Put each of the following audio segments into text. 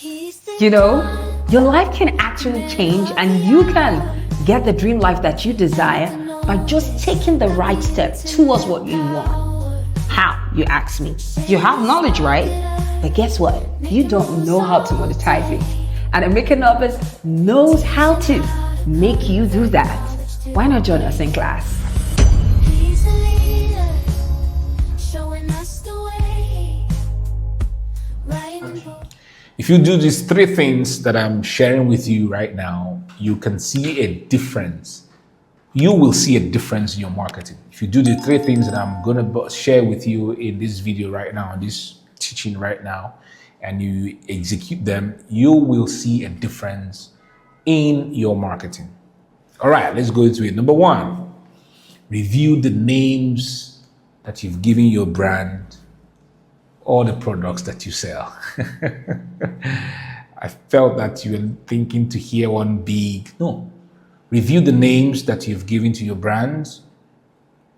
You know, your life can actually change and you can get the dream life that you desire by just taking the right step towards what you want. How, you ask me? You have knowledge, right? But guess what? You don't know how to monetize it. And Emeka Novice knows how to make you do that. Why not join us in class? If you do these three things that I'm sharing with you right now, you can see a difference. You will see a difference in your marketing. If you do the three things that I'm going to share with you in this video right now, in this teaching right now, and you execute them, you will see a difference in your marketing. All right, let's go into it. Number one, review the names that you've given your brand or the products that you sell. I felt that you were thinking to hear one big. No. Review the names that you've given to your brands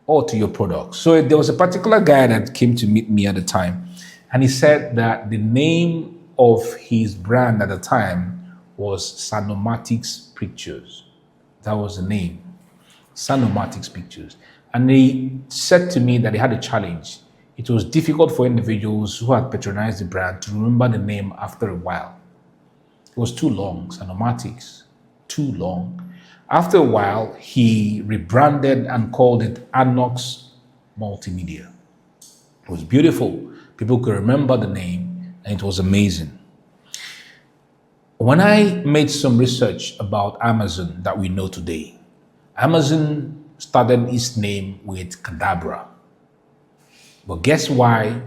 or to your products. So there was a particular guy that came to meet me at the time, and he said that the name of his brand at the time was Sanomatics Pictures. That was the name, Sanomatics Pictures. And he said to me that he had a challenge. It was difficult for individuals who had patronized the brand to remember the name after a while. It was too long, Sanomatics, too long. After a while, he rebranded and called it Anox Multimedia. It was beautiful. People could remember the name, and it was amazing. When I made some research about Amazon that we know today, Amazon started its name with Cadabra. But guess why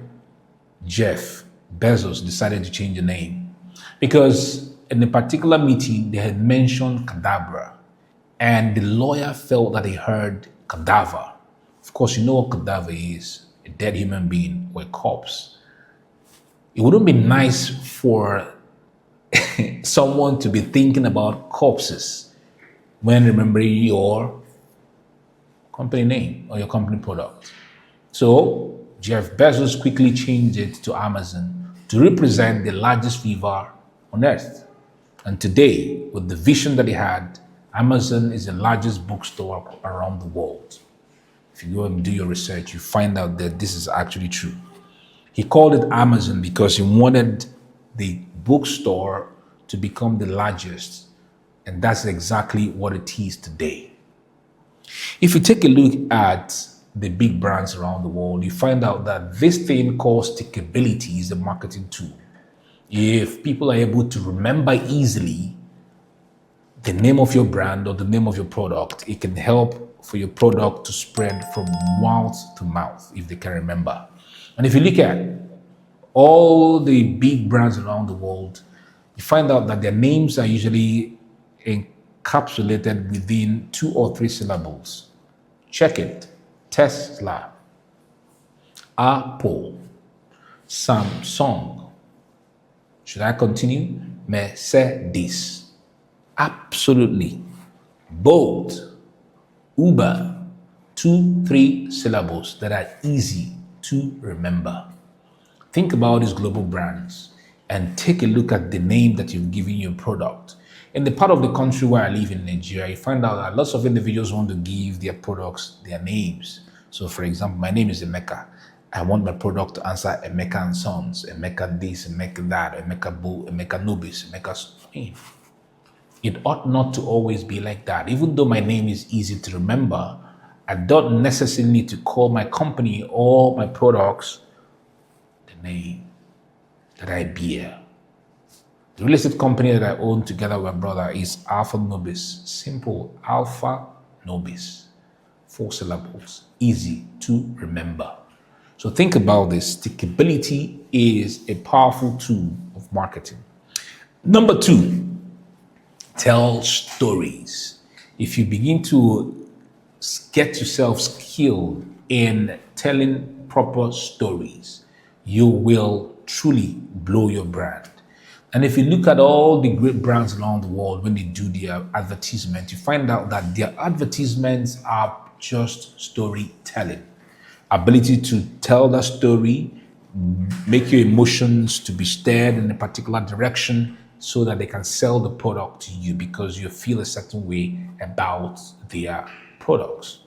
Jeff Bezos decided to change the name? Because in a particular meeting, they had mentioned Cadabra, and the lawyer felt that he heard cadaver. Of course, you know what cadaver is, a dead human being or a corpse. It wouldn't be nice for someone to be thinking about corpses when remembering your company name or your company product. So Jeff Bezos quickly changed it to Amazon to represent the largest fever on earth. And today, with the vision that he had, Amazon is the largest bookstore around the world. If you go and do your research, you find out that this is actually true. He called it Amazon because he wanted the bookstore to become the largest. And that's exactly what it is today. If you take a look at the big brands around the world, you find out that this thing called stickability is a marketing tool. If people are able to remember easily the name of your brand or the name of your product, it can help for your product to spread from mouth to mouth if they can remember. And if you look at all the big brands around the world, you find out that their names are usually encapsulated within 2 or 3 syllables. Check it. Tesla, Apple, Samsung. Should I continue? Mercedes. Absolutely. Bolt, Uber. 2, 3 syllables that are easy to remember. Think about these global brands and take a look at the name that you've given your product. In the part of the country where I live in Nigeria, you find out that lots of individuals want to give their products their names. So for example, my name is Emeka. I want my product to answer Emeka and Sons, Emeka this, Emeka that, Emeka Boo, Emeka Nobis, Emeka. It ought not to always be like that. Even though my name is easy to remember, I don't necessarily need to call my company or my products the name that I bear. The real estate company that I own together with my brother is Alpha Nobis. Simple, Alpha Nobis. 4 syllables, easy to remember. So think about this. Stickability is a powerful tool of marketing. Number 2, tell stories. If you begin to get yourself skilled in telling proper stories, you will truly blow your brand. And if you look at all the great brands around the world, when they do their advertisement, you find out that their advertisements are just storytelling. Ability to tell that story, make your emotions to be stirred in a particular direction so that they can sell the product to you because you feel a certain way about their products.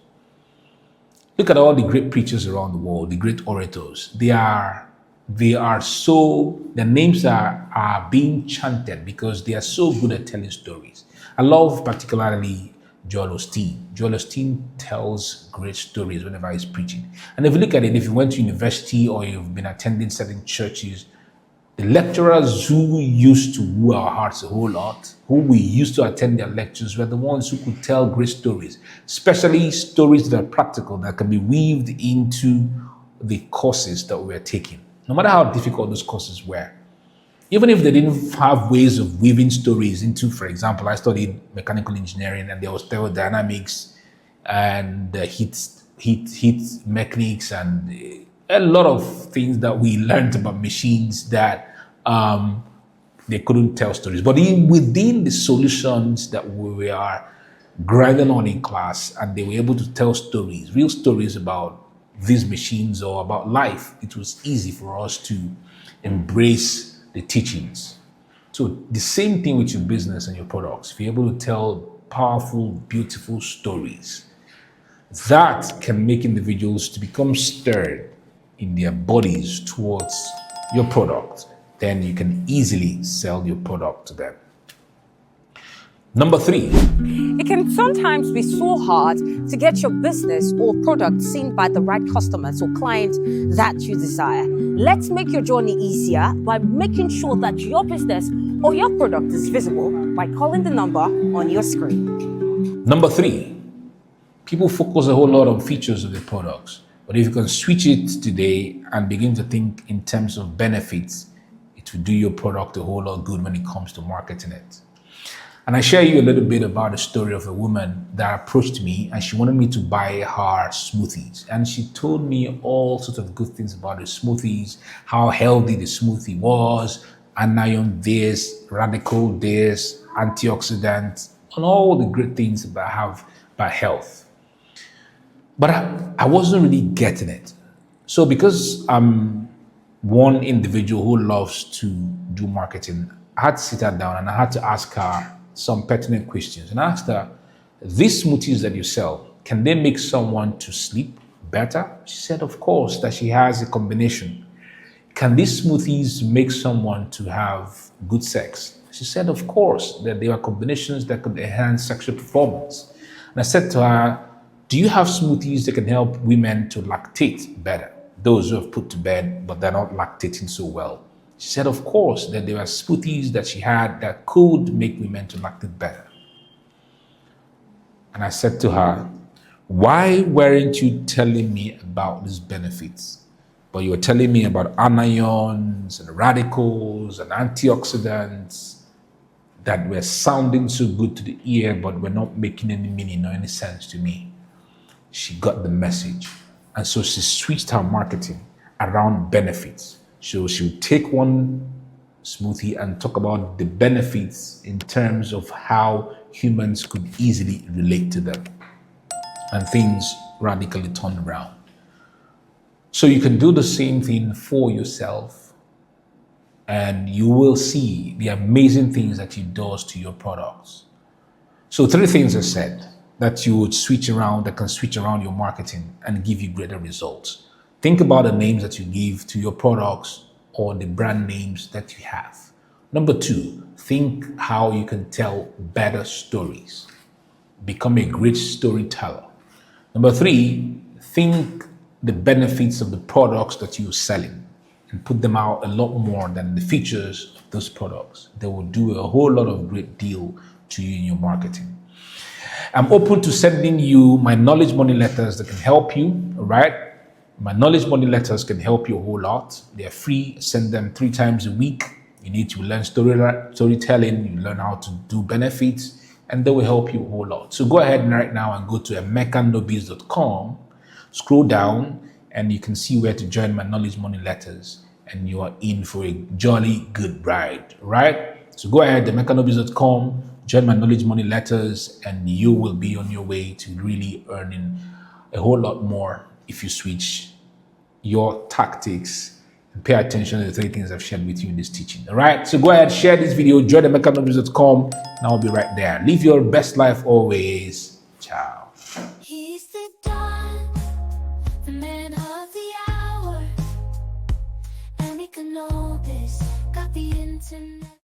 Look at all the great preachers around the world, the great orators. They are so, their names are being chanted because they are so good at telling stories. I love particularly Joel Osteen. Joel Osteen tells great stories whenever he's preaching. And if you look at it, if you went to university or you've been attending certain churches, the lecturers who used to woo our hearts a whole lot, who we used to attend their lectures, were the ones who could tell great stories, especially stories that are practical, that can be weaved into the courses that we were taking. No matter how difficult those courses were, even if they didn't have ways of weaving stories into, for example, I studied mechanical engineering and there was thermodynamics and heat mechanics and a lot of things that we learned about machines that they couldn't tell stories. But within the solutions that we are grinding on in class, and they were able to tell stories, real stories about these machines or about life, it was easy for us to embrace the teachings. So the same thing with your business and your products. If you're able to tell powerful, beautiful stories, that can make individuals to become stirred in their bodies towards your product. Then you can easily sell your product to them. Number 3. It can sometimes be so hard to get your business or product seen by the right customers or clients that you desire. Let's make your journey easier by making sure that your business or your product is visible by calling the number on your screen. Number 3. People focus a whole lot on features of their products. But if you can switch it today and begin to think in terms of benefits, it will do your product a whole lot good when it comes to marketing it. And I share you a little bit about the story of a woman that approached me and she wanted me to buy her smoothies. And she told me all sorts of good things about the smoothies, how healthy the smoothie was, anion this, radical this, antioxidants, and all the great things about health. But I wasn't really getting it. So because I'm one individual who loves to do marketing, I had to sit her down and I had to ask her some pertinent questions. And I asked her, these smoothies that you sell, can they make someone to sleep better? She said, of course, that she has a combination. Can these smoothies make someone to have good sex? She said, of course, that there are combinations that could enhance sexual performance. And I said to her, do you have smoothies that can help women to lactate better? Those who have put to bed, but they're not lactating so well. She said, of course, that there were smoothies that she had that could make women to lactate better. And I said to her, why weren't you telling me about these benefits? But you were telling me about anions and radicals and antioxidants that were sounding so good to the ear, but were not making any meaning or any sense to me. She got the message. And so she switched her marketing around benefits. So she would take one smoothie and talk about the benefits in terms of how humans could easily relate to them. And things radically turned around. So you can do the same thing for yourself and you will see the amazing things that it does to your products. So 3 things I said that you would switch around, that can switch around your marketing and give you greater results. Think about the names that you give to your products or the brand names that you have. Number 2, think how you can tell better stories. Become a great storyteller. Number 3, think the benefits of the products that you're selling and put them out a lot more than the features of those products. They will do a whole lot of great deal to you in your marketing. I'm open to sending you my knowledge money letters that can help you, all right? My knowledge money letters can help you a whole lot. They're free. Send them 3 times a week. You need to learn storytelling. You learn how to do benefits, and they will help you a whole lot. So go ahead right now and go to emekanobiz.com. Scroll down, and you can see where to join my knowledge money letters, and you are in for a jolly good ride, right? So go ahead, emekanobiz.com. Join my knowledge money letters, and you will be on your way to really earning a whole lot more if you switch your tactics and pay attention to the 3 things I've shared with you in this teaching. All right, so go ahead, share this video, join the and I'll be right there. Live your best life always. Ciao.